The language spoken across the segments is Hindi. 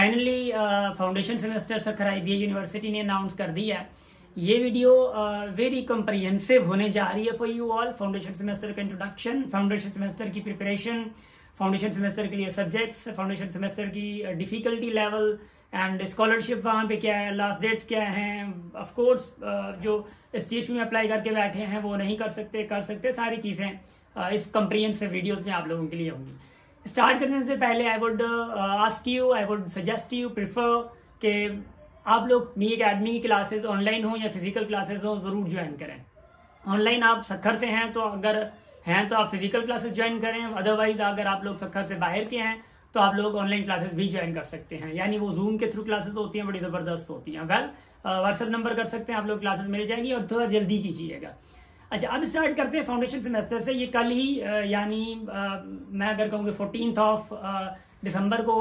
Finally foundation semester Sukkur IBA university ने अनाउंस कर दिया है। ये वीडियो वेरी कॉम्प्रिहेंसिव होने जा रही है for you all. Foundation semester का इंट्रोडक्शन, फाउंडेशन सेमेस्टर की प्रिपरेशन, फाउंडेशन सेमेस्टर के लिए सब्जेक्ट्स, फाउंडेशन सेमेस्टर की डिफिकल्टी लेवल एंड स्कॉलरशिप वहाँ पे क्या है, लास्ट डेट्स क्या हैं। ऑफ कोर्स जो इस चीज में अप्लाई करके बैठे हैं वो नहीं कर सकते, सारी चीजें इस कॉम्प्रिहेंसिव वीडियोस में आप लोगों के लिए होंगी। स्टार्ट करने से पहले I would suggest you prefer कि आप लोग मी अकेडमी की क्लासेस ऑनलाइन हो या फिजिकल क्लासेस हो जरूर ज्वाइन करें। ऑनलाइन आप सखर से हैं तो अगर हैं तो आप फिजिकल क्लासेस ज्वाइन करें, अदरवाइज अगर आप लोग सखर से बाहर के हैं तो आप लोग ऑनलाइन क्लासेस भी ज्वाइन कर सकते हैं। यानी वो जूम के थ्रू क्लासेस होती हैं, बड़ी जबरदस्त होती हैं। वेल व्हाट्सएप नंबर कर सकते हैं, आप लोग क्लासेस मिल जाएंगी और थोड़ा जल्दी कीजिएगा। अच्छा, अब स्टार्ट करते हैं फाउंडेशन सेमेस्टर से। ये कल ही यानी मैं अगर कहूँगी 14 दिसंबर को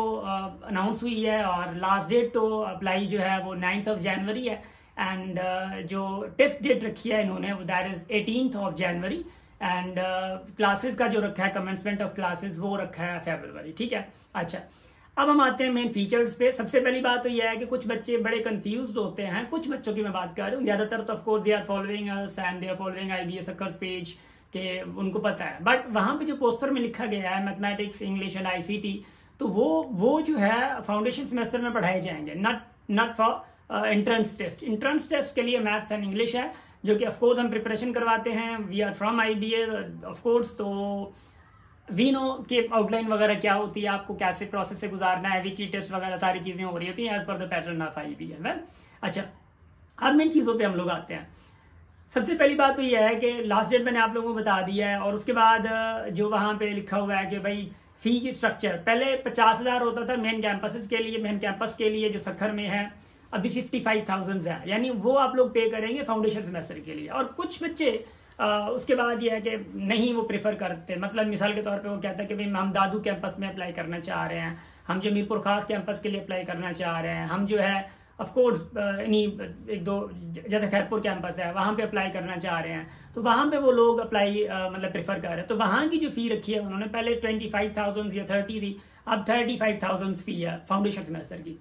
अनाउंस हुई है और लास्ट डेट तो अप्लाई जो है वो 9 जनवरी है एंड जो टेस्ट डेट रखी है इन्होंने वो that is 18 January and classes का जो रखा है कमेंसमेंट ऑफ क्लासेस वो रखा है फरवरी। ठीक है। अच्छा, अब हम आते हैं मेन फीचर्स पे। सबसे पहली बात तो यह है कि कुछ बच्चे बड़े कंफ्यूज्ड होते हैं, कुछ बच्चों की मैं बात कर रहा हूँ, ज्यादातर तो of course they are following us and they are following IBA Sukkur's page के उनको पता है। बट वहां पे जो पोस्टर में लिखा गया है मैथमेटिक्स, इंग्लिश एंड ICT, तो वो जो है फाउंडेशन सेमेस्टर में पढ़ाए जाएंगे, not for entrance test. Entrance test के लिए मैथ्स एंड इंग्लिश है जो कि ऑफ कोर्स हम प्रिपरेशन करवाते हैं। We are from IBA of course, तो वी नो कि आउटलाइन वगैरह क्या होती है, आपको कैसे प्रोसेस से गुजारना है, वीकली टेस्ट वगैरह सारी चीजें हो रही होती हैं as per the pattern of IBA। Well अच्छा, अब इन चीजों पे हम लोग आते हैं। सबसे पहली बात तो यह है कि लास्ट डेट मैंने आप लोगों को बता दिया है और उसके बाद जो वहां पे लिखा हुआ है कि भाई फी की स्ट्रक्चर पहले 50,000 होता था मेन कैंपस के लिए। मेन कैंपस के लिए जो सखर में है अभी 55,000 है, यानी वो आप लोग पे करेंगे फाउंडेशन सेमेस्टर के लिए। और कुछ बच्चे उसके बाद ये है कि नहीं वो प्रेफर करते, मतलब मिसाल के तौर पे वो कहता है कि भाई हम दादू कैंपस में अप्लाई करना चाह रहे हैं, हम जो मीरपुर खास कैंपस के लिए अप्लाई करना चाह रहे हैं, हम जो है ऑफ कोर्स एक दो जैसे खैरपुर कैंपस है वहां पे अप्लाई करना चाह रहे हैं, तो वहां पे वो लोग अप्लाई मतलब प्रेफर कर रहे हैं। तो वहां की जो फी रखी है उन्होंने पहले 25,000 या 30 थी, अब 35,000 फी है फाउंडेशन सेमेस्टर की।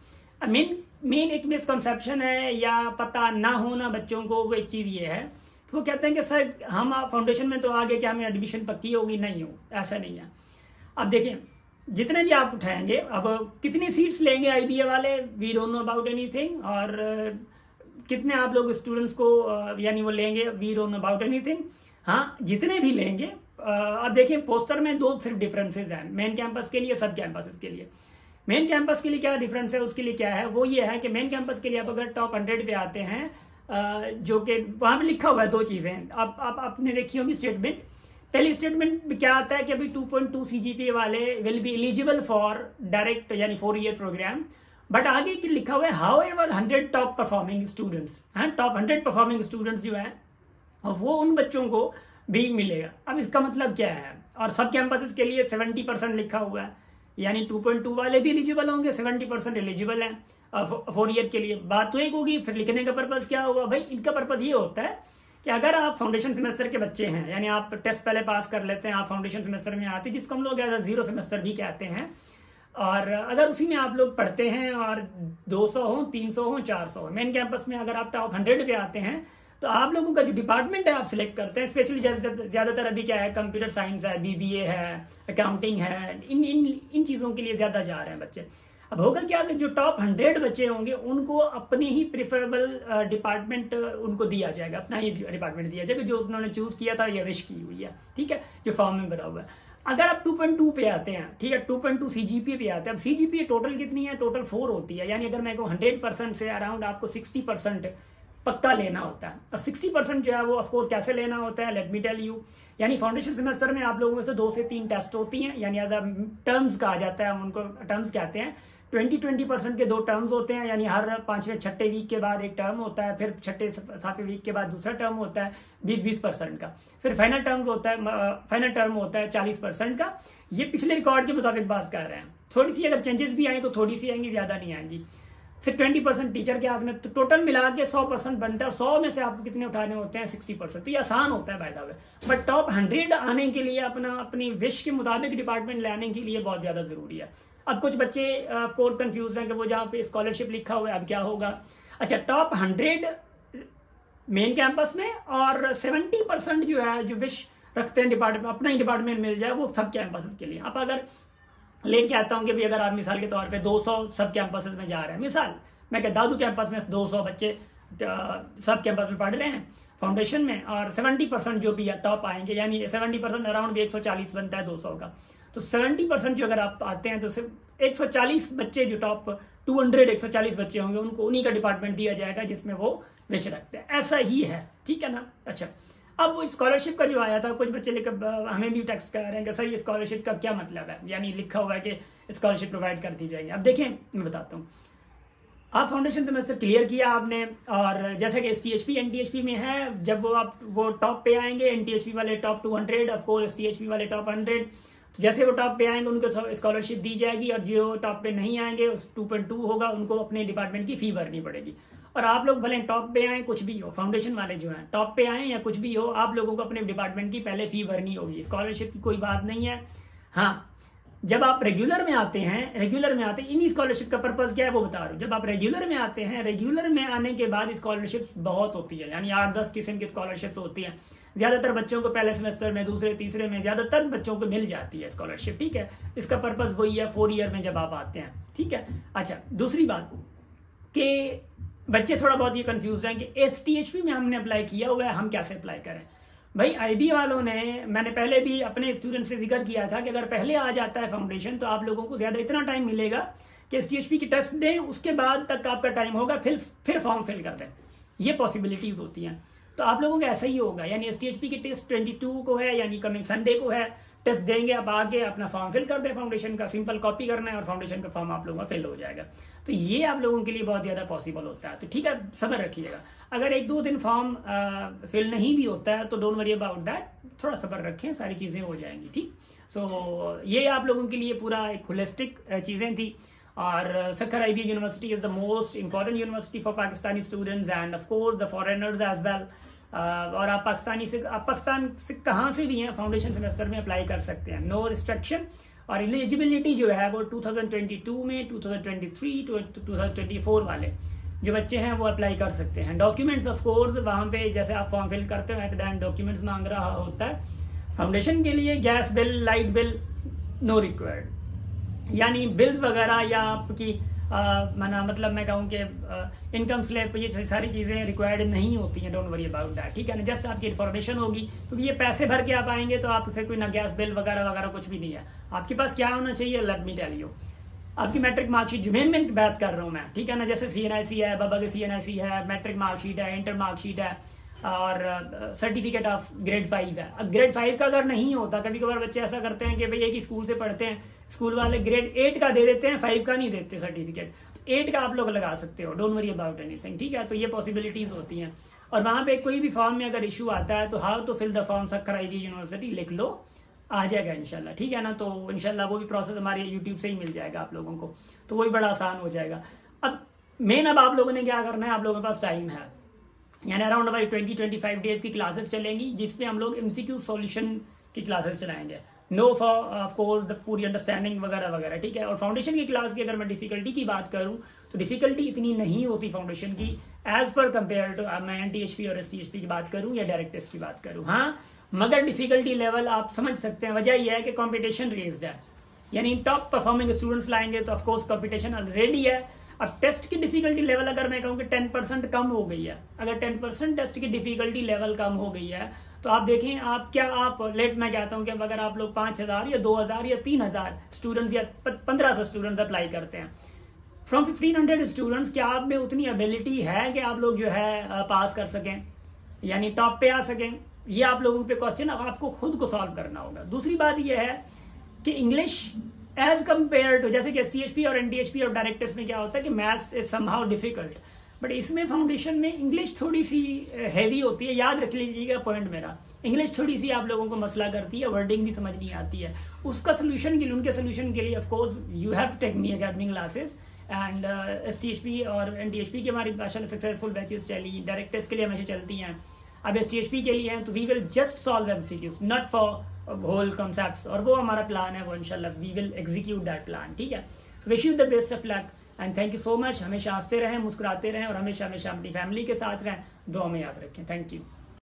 मेन एक मिसकंसेप्शन है या पता ना होना बच्चों को, वो एक चीज ये है वो कहते हैं कि सर हम फाउंडेशन में तो आगे क्या हमें एडमिशन पक्की होगी, नहीं हो, ऐसा नहीं है। अब देखिए जितने भी आप उठाएंगे, अब कितनी सीट्स लेंगे IBA वाले we don't know about anything, और कितने आप लोग स्टूडेंट्स को यानी वो लेंगे we don't know about anything. हाँ, जितने भी लेंगे अब देखिए पोस्टर में दो सिर्फ डिफरेंसेज हैं मेन कैंपस के लिए, सब कैंपस के लिए। मेन कैंपस के लिए क्या डिफरेंस है, उसके लिए क्या है वो ये है कि मेन कैंपस के लिए आप अगर टॉप 100 पे आते हैं जो कि वहां पे लिखा हुआ है दो चीजें आप आपने देखी होगी स्टेटमेंट। पहली स्टेटमेंट में क्या आता है कि अभी 2.2 CGPA वाले will be eligible for direct यानी 4 ईयर प्रोग्राम, बट आगे लिखा हुआ है how ever 100 top performing students हैं, टॉप 100 परफॉर्मिंग स्टूडेंट्स जो है वो उन बच्चों को भी मिलेगा। अब इसका मतलब क्या है, और सब कैंपसेस के लिए 70% लिखा हुआ है, यानी 2.2 वाले भी एलिजिबल होंगे, 70% एलिजिबल है 4 ईयर के लिए। बात तो एक होगी, फिर लिखने का पर्पज क्या होगा भाई, इनका पर्पज ये होता है कि अगर आप फाउंडेशन सेमेस्टर के बच्चे हैं, यानी आप टेस्ट पहले पास कर लेते हैं, आप फाउंडेशन सेमेस्टर में आते हैं जिसको हम लोग जीरो सेमेस्टर भी कहते हैं, और अगर उसी में आप लोग पढ़ते हैं और 200 हो, 300 हो, 400 हो, मेन कैंपस में अगर आप टॉप 100 पे आते हैं तो आप लोगों का जो डिपार्टमेंट है आप सिलेक्ट करते हैं। स्पेशली ज्यादातर अभी क्या है, कंप्यूटर साइंस है, BBA है, अकाउंटिंग है, इन चीजों के लिए ज्यादा जा रहे हैं बच्चे। अब होगा क्या कि जो टॉप 100 बच्चे होंगे उनको अपने ही प्रेफरेबल डिपार्टमेंट उनको दिया जाएगा, अपना ही डिपार्टमेंट दिया जाएगा जो उन्होंने चूज किया था या विश की हुई है। ठीक है, जो फॉर्म में भरा हुआ है। अगर आप 2.2 पे आते हैं, ठीक है, 2.2 CGPA पे आते हैं। अब CGPA टोटल कितनी है, टोटल 4 होती है, यानी अगर मैं कहूँ 100% से अराउंड आपको 60% पक्का लेना होता है। और 60% जो है वो ऑफकोर्स कैसे लेना होता है, लेट मी टेल यू। यानी फाउंडेशन सेमेस्टर में आप लोगों में से 2 से 3 टेस्ट होती हैं, यानी एज टर्म्स कहा जाता है, हम उनको टर्म्स कहते हैं। 20% के 2 टर्म्स होते हैं, यानी हर 5वें 6ठे वीक के बाद एक टर्म होता है, फिर 6ठे 7वें वीक के बाद दूसरा टर्म होता है 20% का, फिर फाइनल टर्म होता है 40% का। ये पिछले रिकॉर्ड के मुताबिक बात कर रहे हैं, थोड़ी सी अगर चेंजेस भी आए तो थोड़ी सी आएंगी, ज्यादा नहीं आएंगी। फिर 20% टीचर के हाथ में, तो टोटल मिला के 100% बनता है, और 100 में से आपको कितने उठाने होते हैं, 60%। तो ये आसान होता है by the way, but top 100 आने के लिए अपनी विश के मुताबिक डिपार्टमेंट लाने के लिए बहुत ज्यादा जरूरी है। अब कुछ बच्चे ऑफ कोर्स कंफ्यूज हैं कि वो जहाँ पे स्कॉलरशिप लिखा हुआ है अब क्या होगा। अच्छा, टॉप 100 मेन कैंपस में और 70% जो है जो विश रखते हैं डिपार्टमेंट अपना ही डिपार्टमेंट मिल जाए वो सब कैंपस के लिए। अब अगर लेट के आता हूँ कि भाई अगर आप मिसाल के तौर पे 200 सब कैंपसेस में जा रहे हैं, मिसाल मैं क्या दादू कैंपस में 200 बच्चे सब कैंपस में पढ़ रहे हैं फाउंडेशन में, और 70% जो भी टॉप आएंगे, यानी 70% अराउंड भी 140 बनता है 200 का, तो 70% जो अगर आप आते हैं तो सिर्फ 140 बच्चे जो टॉप 200 140 बच्चे होंगे उनको उन्हीं का डिपार्टमेंट दिया जाएगा जिसमें वो विषय रखते हैं। ऐसा ही है, ठीक है ना। अच्छा, अब वो स्कॉलरशिप का जो आया था, कुछ बच्चे हमें भी टेक्स्ट कर रहे हैं कि सर ये स्कॉलरशिप का क्या मतलब है, यानी लिखा हुआ है कि स्कॉलरशिप प्रोवाइड कर दी जाएगी। अब देखें, मैं बताता हूँ, आप फाउंडेशन सेमेस्टर क्लियर किया आपने, और जैसे कि STHP NTHP में है, जब वो टॉप पे आएंगे, NTHP वाले टॉप 200, ऑफ कोर्स STHP वाले टॉप 100, तो जैसे वो टॉप पे आएंगे उनको स्कॉलरशिप दी जाएगी, और जो टॉप पे नहीं आएंगे उस 2.2 होगा उनको अपने डिपार्टमेंट की फी भरनी पड़ेगी। और आप लोग भले टॉप पे आए, कुछ भी हो, फाउंडेशन वाले जो हैं टॉप पे आए या कुछ भी हो, आप लोगों को अपने डिपार्टमेंट की पहले फी भरनी होगी। स्कॉलरशिप की कोई बात नहीं है। हाँ, जब आप रेगुलर में आते हैं, इन्हीं स्कॉलरशिप का पर्पस क्या है वो बता रहा हूँ। जब आप रेगुलर में आते हैं, रेगुलर में आने के बाद स्कॉलरशिप्स बहुत होती है, यानी 8-10 किस्म की स्कॉलरशिप्स होती हैं। ज्यादातर बच्चों को पहले सेमेस्टर में, दूसरे तीसरे में ज्यादातर बच्चों को मिल जाती है स्कॉलरशिप, ठीक है। इसका पर्पस वही है 4 ईयर में जब आप आते हैं, ठीक है। अच्छा, दूसरी बात कि बच्चे थोड़ा बहुत ये कंफ्यूज हैं कि STHP में हमने अप्लाई किया हुआ है, हम कैसे अप्लाई करें। भाई IB वालों ने, मैंने पहले भी अपने स्टूडेंट से जिक्र किया था कि अगर पहले आ जाता है फाउंडेशन तो आप लोगों को ज्यादा इतना टाइम मिलेगा कि STHP की टेस्ट दें, उसके बाद तक आपका टाइम होगा, फिर फॉर्म फिल कर दें। ये पॉसिबिलिटीज होती हैं, तो आप लोगों का ऐसा ही होगा। यानी STHP की टेस्ट 22 को है, यानी कमिंग संडे को है, टेस्ट देंगे, आप आके अपना फॉर्म फिल कर दें फाउंडेशन का, सिंपल कॉपी करना है और फाउंडेशन का फॉर्म आप लोगों का फिल हो जाएगा। तो ये आप लोगों के लिए बहुत ज्यादा पॉसिबल होता है। तो ठीक है, सब्र रखिएगा। अगर 1-2 दिन फॉर्म फिल नहीं भी होता है तो डोंट वरी अबाउट दैट, थोड़ा सब्र रखें, सारी चीजें हो जाएंगी, ठीक। सो ये आप लोगों के लिए पूरा एक होलिस्टिक चीजें थी। और Sukkur IB university is the most important university for Pakistani students and of course the foreigners as well. और आप पाकिस्तान से कहाँ से भी हैं, फाउंडेशन सेमेस्टर में अप्लाई कर सकते हैं, नो रिस्ट्रिक्शन। और एलिजिबिलिटी जो है वो 2022 में, 2023 to 2024 वाले जो बच्चे हैं वो अप्लाई कर सकते हैं। डॉक्यूमेंट्स ऑफ कोर्स वहाँ पे जैसे आप फॉर्म फिल करते हैं दैन डॉक्यूमेंट्स मांग रहा होता है फाउंडेशन के लिए। Gas bill, light bill no required, यानी बिल्स वगैरह या आपकी मतलब मैं कहूँ कि इनकम स्लिप, ये सारी चीज़ें रिक्वायर्ड नहीं होती हैं, डोंट वरी अबाउट दैट, ठीक है ना। जस्ट आपकी इन्फॉर्मेशन होगी, क्योंकि ये पैसे भर के आप आएंगे तो आपसे कोई ना गैस बिल वगैरह वगैरह कुछ भी नहीं है। आपके पास क्या होना चाहिए, लेट मी टेल यू, आपकी मैट्रिक मार्कशीट, जो मेन बात कर रहा हूँ मैं, ठीक है ना। जैसे CNIC है, बाबा के CNIC है, मैट्रिक मार्कशीट है, इंटर मार्कशीट है, और सर्टिफिकेट ऑफ ग्रेड 5 है। अब ग्रेड 5 का अगर नहीं होता, कभी कभार बच्चे ऐसा करते हैं कि भाई एक ही स्कूल से पढ़ते हैं, स्कूल वाले ग्रेड 8 का दे देते हैं, 5 का नहीं देते सर्टिफिकेट, तो 8 का आप लोग लगा सकते हो, डोंट वरी अबाउट एनीथिंग, ठीक है। तो ये पॉसिबिलिटीज होती हैं। और वहां पे कोई भी फॉर्म में अगर इशू आता है तो how to fill the form Sukkur IB university लिख लो, आ जाएगा इंशाल्लाह, ठीक है ना। तो इंशाल्लाह वो भी प्रोसेस हमारे YouTube से ही मिल जाएगा आप लोगों को, तो वो भी बड़ा आसान हो जाएगा। अब आप लोगों ने क्या करना है, आप लोगों के पास टाइम है, यानी अराउंड अबाउट 20-25 डेज की क्लासेस चलेंगी, जिसमें हम लोग MCQ सॉल्यूशन की क्लासेस चलाएंगे, no for of course the पूरी अंडरस्टैंडिंग वगैरह वगैरह, ठीक है। और फाउंडेशन की क्लास की अगर मैं डिफिकल्टी की बात करूं तो डिफिकल्टी इतनी नहीं होती फाउंडेशन की एज पर कंपेयर टू, मैं NTHP और STHP की बात करूं या डायरेक्ट टेस्ट की बात करूं, हाँ, मगर डिफिकल्टी लेवल आप समझ सकते हैं। वजह यह है कि कंपटीशन रेज्ड है, यानी टॉप परफॉर्मिंग स्टूडेंट्स लाएंगे तो ऑफकोर्स कंपटीशन ऑलरेडी है। अब टेस्ट की डिफिकल्टी लेवल अगर मैं कहूँ कि 10% कम हो गई है, अगर 10% टेस्ट की डिफिकल्टी लेवल कम हो गई है तो आप देखें आप लेट मैं कहता हूँ कि अगर आप लोग 5000 या 2000 या 3000 स्टूडेंट्स या 1500 स्टूडेंट्स अप्लाई करते हैं फ्रॉम 1500 स्टूडेंट्स, क्या आप में उतनी एबिलिटी है कि आप लोग जो है पास कर सकें, यानी टॉप पे आ सकें? ये आप लोगों पे क्वेश्चन आपको खुद को सॉल्व करना होगा। दूसरी बात यह है कि इंग्लिश एज कंपेयर टू, जैसे कि STHP और NTHP और डायरेक्ट टेस्ट में क्या होता है कि maths is somehow difficult, but इसमें फाउंडेशन में इंग्लिश थोड़ी सी हैवी होती है। याद रख लीजिएगा पॉइंट मेरा, इंग्लिश थोड़ी सी आप लोगों को मसला करती है, वर्डिंग भी समझ नहीं आती है। उसका सोल्यूशन के लिए, उनके सोल्यूशन के लिए of course you have to take me academic classes and STHP और NTHP की हमारी माशाल्लाह सक्सेसफुल बैचेस चली, डायरेक्ट टेस्ट के लिए हमेशा चलती हैं। अब STHP के लिए हैं तो we will just solve MCQs, not for whole concepts, और वो हमारा प्लान है, वो इंशाल्लाह we will execute that plan, ठीक है। Wish you the best of luck and thank you so much. हमेशा हंसते रहें, मुस्कुराते रहें और हमेशा हमेशा अपनी फैमिली के साथ रहें, दुआ में याद रखें। Thank you.